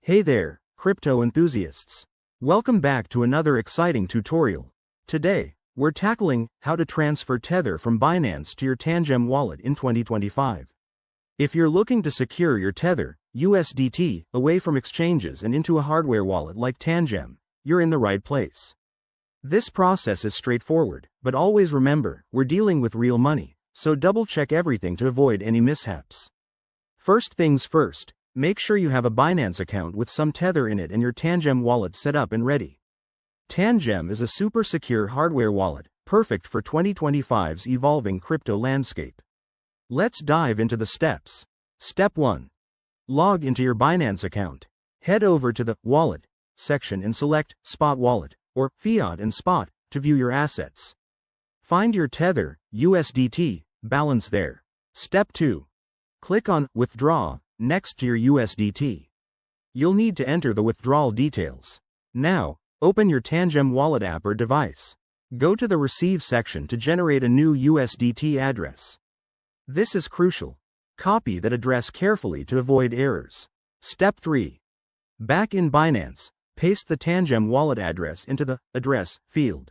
Hey there, crypto enthusiasts. Welcome back to another exciting tutorial. Today, we're tackling how to transfer Tether from Binance to your Tangem wallet in 2025. If you're looking to secure your Tether, USDT, away from exchanges and into a hardware wallet like Tangem, you're in the right place. This process is straightforward, but always remember, we're dealing with real money, so double-check everything to avoid any mishaps. First things first, make sure you have a Binance account with some Tether in it and your Tangem wallet set up and ready. Tangem is a super secure hardware wallet, perfect for 2025's evolving crypto landscape. Let's dive into the steps. Step 1. Log into your Binance account. Head over to the Wallet section and select Spot Wallet, or Fiat and Spot, to view your assets. Find your Tether, USDT, balance there. Step 2. Click on Withdraw next to your USDT. You'll need to enter the withdrawal details. Now, open your Tangem wallet app or device. Go to the Receive section to generate a new USDT address. This is crucial. Copy that address carefully to avoid errors. Step 3. Back in Binance, paste the Tangem wallet address into the Address field.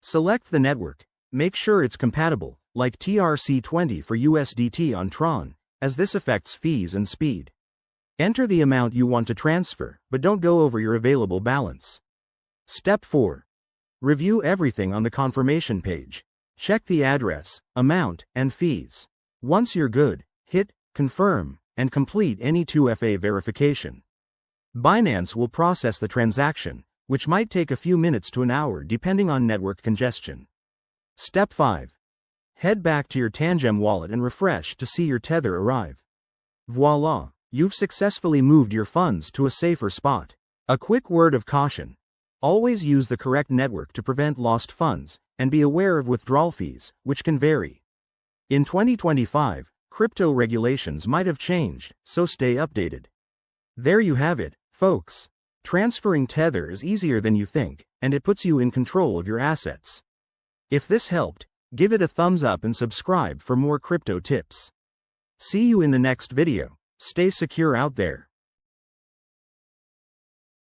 Select the network. Make sure it's compatible, like TRC20 for USDT on Tron, as this affects fees and speed. Enter the amount you want to transfer, but don't go over your available balance. Step 4. Review everything on the confirmation page. Check the address, amount, and fees. Once you're good, hit Confirm and complete any 2FA verification. Binance will process the transaction, which might take a few minutes to an hour depending on network congestion. Step 5. Head back to your Tangem wallet and refresh to see your Tether arrive. Voila! You've successfully moved your funds to a safer spot. A quick word of caution. Always use the correct network to prevent lost funds, and be aware of withdrawal fees, which can vary. In 2025, crypto regulations might have changed, so stay updated. There you have it, folks. Transferring Tether is easier than you think, and it puts you in control of your assets. If this helped, give it a thumbs up and subscribe for more crypto tips. See you in the next video. Stay secure out there.